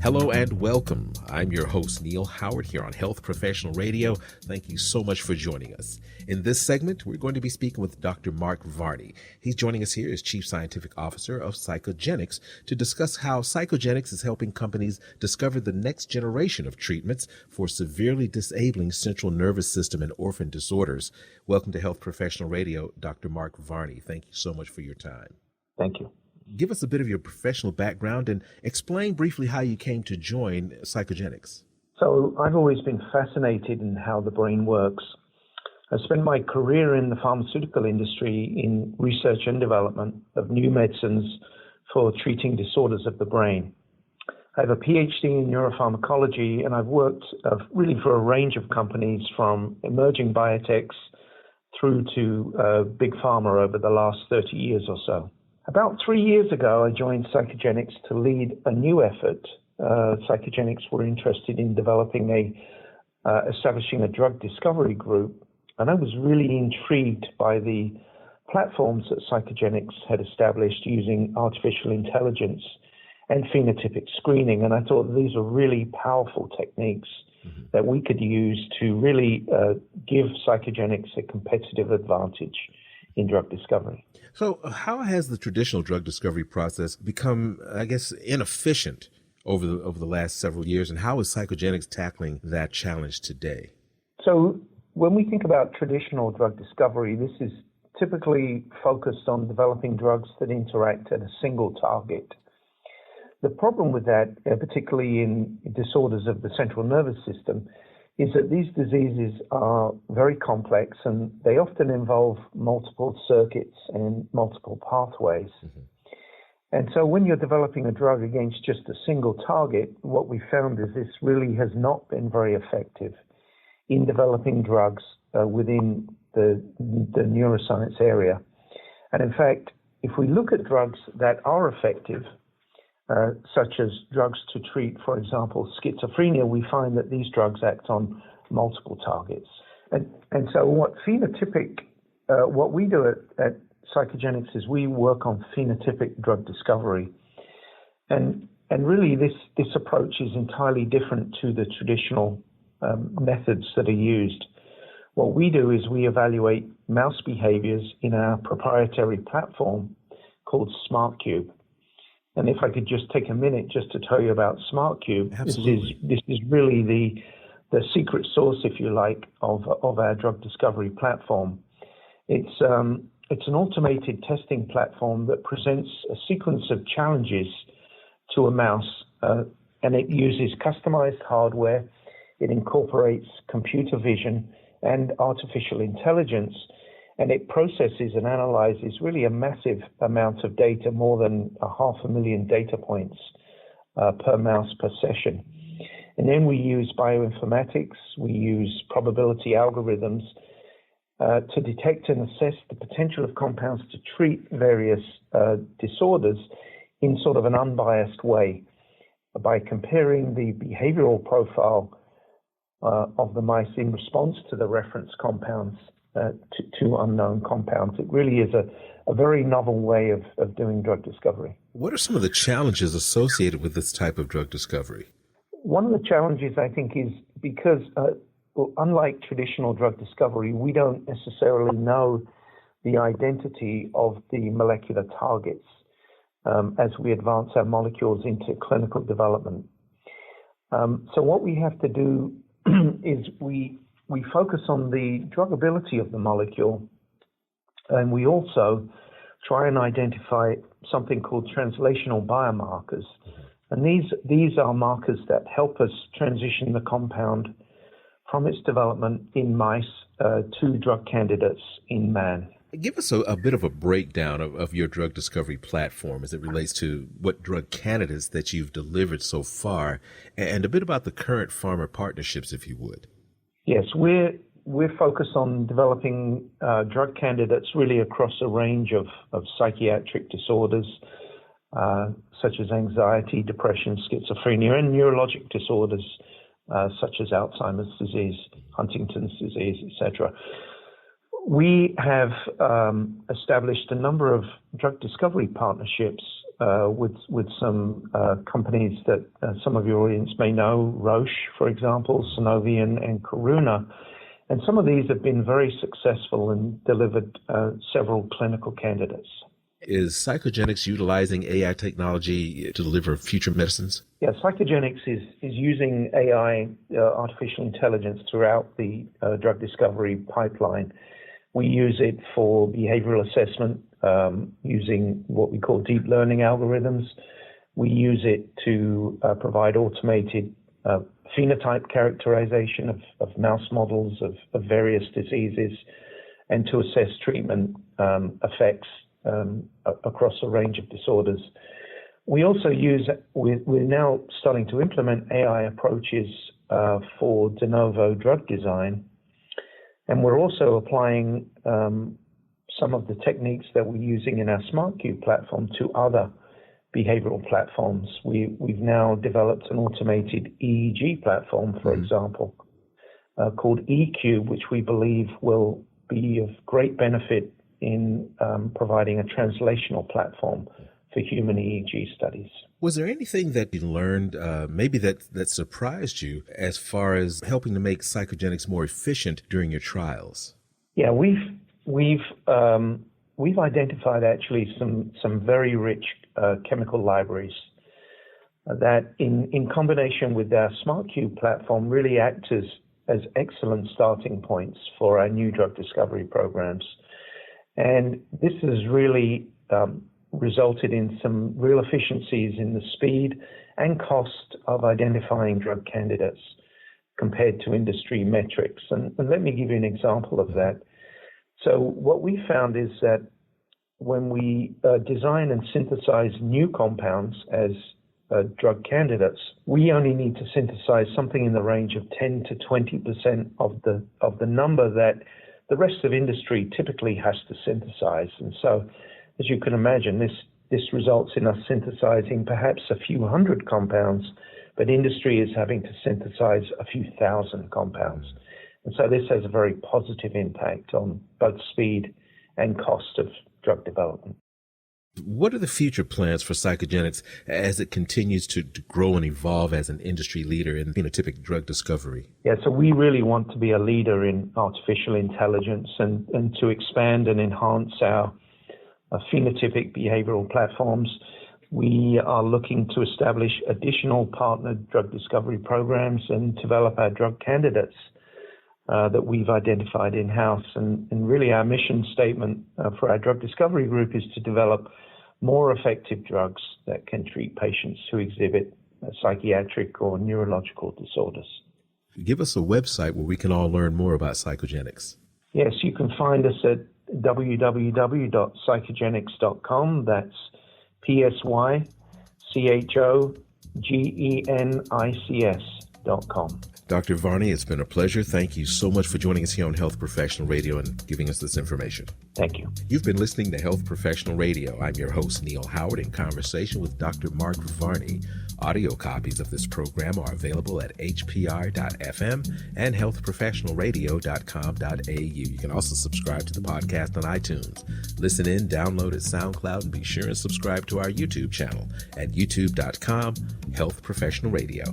Hello and welcome. I'm your host, Neil Howard, here on Health Professional Radio. Thank you so much for joining us. In this segment, we're going to be speaking with Dr. Mark Varney. He's joining us here as Chief Scientific Officer of PsychoGenics to discuss how PsychoGenics is helping companies discover the next generation of treatments for severely disabling central nervous system and orphan disorders. Welcome to Health Professional Radio, Dr. Mark Varney. Thank you so much for your time. Thank you. Give us a bit of your professional background and explain briefly how you came to join PsychoGenics. So I've always been fascinated in how the brain works. I spent my career in the pharmaceutical industry in research and development of new medicines for treating disorders of the brain. I have a Ph.D. in Neuropharmacology, and I've worked really for a range of companies from emerging biotechs through to big pharma over the last 30 years or so. About 3 years ago, I joined PsychoGenics to lead a new effort. PsychoGenics were interested in establishing a drug discovery group, and I was really intrigued by the platforms that PsychoGenics had established using artificial intelligence and phenotypic screening, and I thought these were really powerful techniques that we could use to really give PsychoGenics a competitive advantage in drug discovery. So how has the traditional drug discovery process become, I guess, inefficient over the last several years, and how is PsychoGenics tackling that challenge today? So when we think about traditional drug discovery, this is typically focused on developing drugs that interact at a single target. The problem with that, particularly in disorders of the central nervous system, is that these diseases are very complex and they often involve multiple circuits and multiple pathways. And so when you're developing a drug against just a single target, what we found is this really has not been very effective in developing drugs within the neuroscience area. And in fact, if we look at drugs that are effective, such as drugs to treat, for example, schizophrenia, we find that these drugs act on multiple targets. And so what we do at PsychoGenics is we work on phenotypic drug discovery. And really this approach is entirely different to the traditional methods that are used. What we do is we evaluate mouse behaviors in our proprietary platform called SmartCube. And if I could just take a minute just to tell you about SmartCube, this is really the secret sauce, if you like, of our drug discovery platform. It's an automated testing platform that presents a sequence of challenges to a mouse, and it uses customized hardware. It incorporates computer vision and artificial intelligence, and it processes and analyzes really a massive amount of data, more than 500,000 data points per mouse per session. And then we use bioinformatics, we use probability algorithms to detect and assess the potential of compounds to treat various disorders in sort of an unbiased way by comparing the behavioral profile of the mice in response to the reference compounds to unknown compounds. It really is a very novel way of doing drug discovery. What are some of the challenges associated with this type of drug discovery? One of the challenges, I think, is because, unlike traditional drug discovery, we don't necessarily know the identity of the molecular targets as we advance our molecules into clinical development. So what we have to do is we focus on the druggability of the molecule, and we also try and identify something called translational biomarkers. And these are markers that help us transition the compound from its development in mice to drug candidates in man. Give us a bit of a breakdown of your drug discovery platform as it relates to what drug candidates that you've delivered so far, and a bit about the current pharma partnerships, if you would. Yes, we're focused on developing drug candidates really across a range of psychiatric disorders, such as anxiety, depression, schizophrenia, and neurologic disorders, such as Alzheimer's disease, Huntington's disease, etc. We have established a number of drug discovery partnerships with some companies that some of your audience may know, Roche, for example, Sunovion and Karuna. And some of these have been very successful and delivered several clinical candidates. Is PsychoGenics utilizing AI technology to deliver future medicines? Yeah, PsychoGenics is using AI, artificial intelligence, throughout the drug discovery pipeline. We use it for behavioral assessment using what we call deep learning algorithms. We use it to provide automated phenotype characterization of mouse models of various diseases and to assess treatment effects across a range of disorders. We also we're now starting to implement AI approaches for de novo drug design. And we're also applying some of the techniques that we're using in our SmartCube platform to other behavioral platforms. We've now developed an automated EEG platform, for example, called eCube, which we believe will be of great benefit in providing a translational platform for human EEG studies. Was there anything that you learned, maybe that surprised you as far as helping to make PsychoGenics more efficient during your trials? Yeah, we've identified actually some very rich chemical libraries that, in combination with our SmartCube platform, really act as excellent starting points for our new drug discovery programs. And this has really resulted in some real efficiencies in the speed and cost of identifying drug candidates compared to industry metrics. And let me give you an example of that. So what we found is that when we design and synthesize new compounds as drug candidates, we only need to synthesize something in the range of 10 to 20% of the number that the rest of industry typically has to synthesize. And so, as you can imagine, this results in us synthesizing perhaps a few hundred compounds, but industry is having to synthesize a few thousand compounds. And so this has a very positive impact on both speed and cost of drug development. What are the future plans for PsychoGenics as it continues to grow and evolve as an industry leader in phenotypic drug discovery? Yeah, so we really want to be a leader in artificial intelligence and to expand and enhance our phenotypic behavioral platforms. We are looking to establish additional partnered drug discovery programs and develop our drug candidates that we've identified in-house. And really our mission statement for our drug discovery group is to develop more effective drugs that can treat patients who exhibit psychiatric or neurological disorders. Give us a website where we can all learn more about PsychoGenics. Yes, you can find us at www.psychogenics.com. That's PSYCHOGENICS.com. Dr. Varney, it's been a pleasure. Thank you so much for joining us here on Health Professional Radio and giving us this information. Thank you. You've been listening to Health Professional Radio. I'm your host, Neil Howard, in conversation with Dr. Mark Varney. Audio copies of this program are available at hpr.fm and healthprofessionalradio.com.au. You can also subscribe to the podcast on iTunes. Listen in, download at SoundCloud, and be sure and subscribe to our YouTube channel at youtube.com/Health Professional Radio.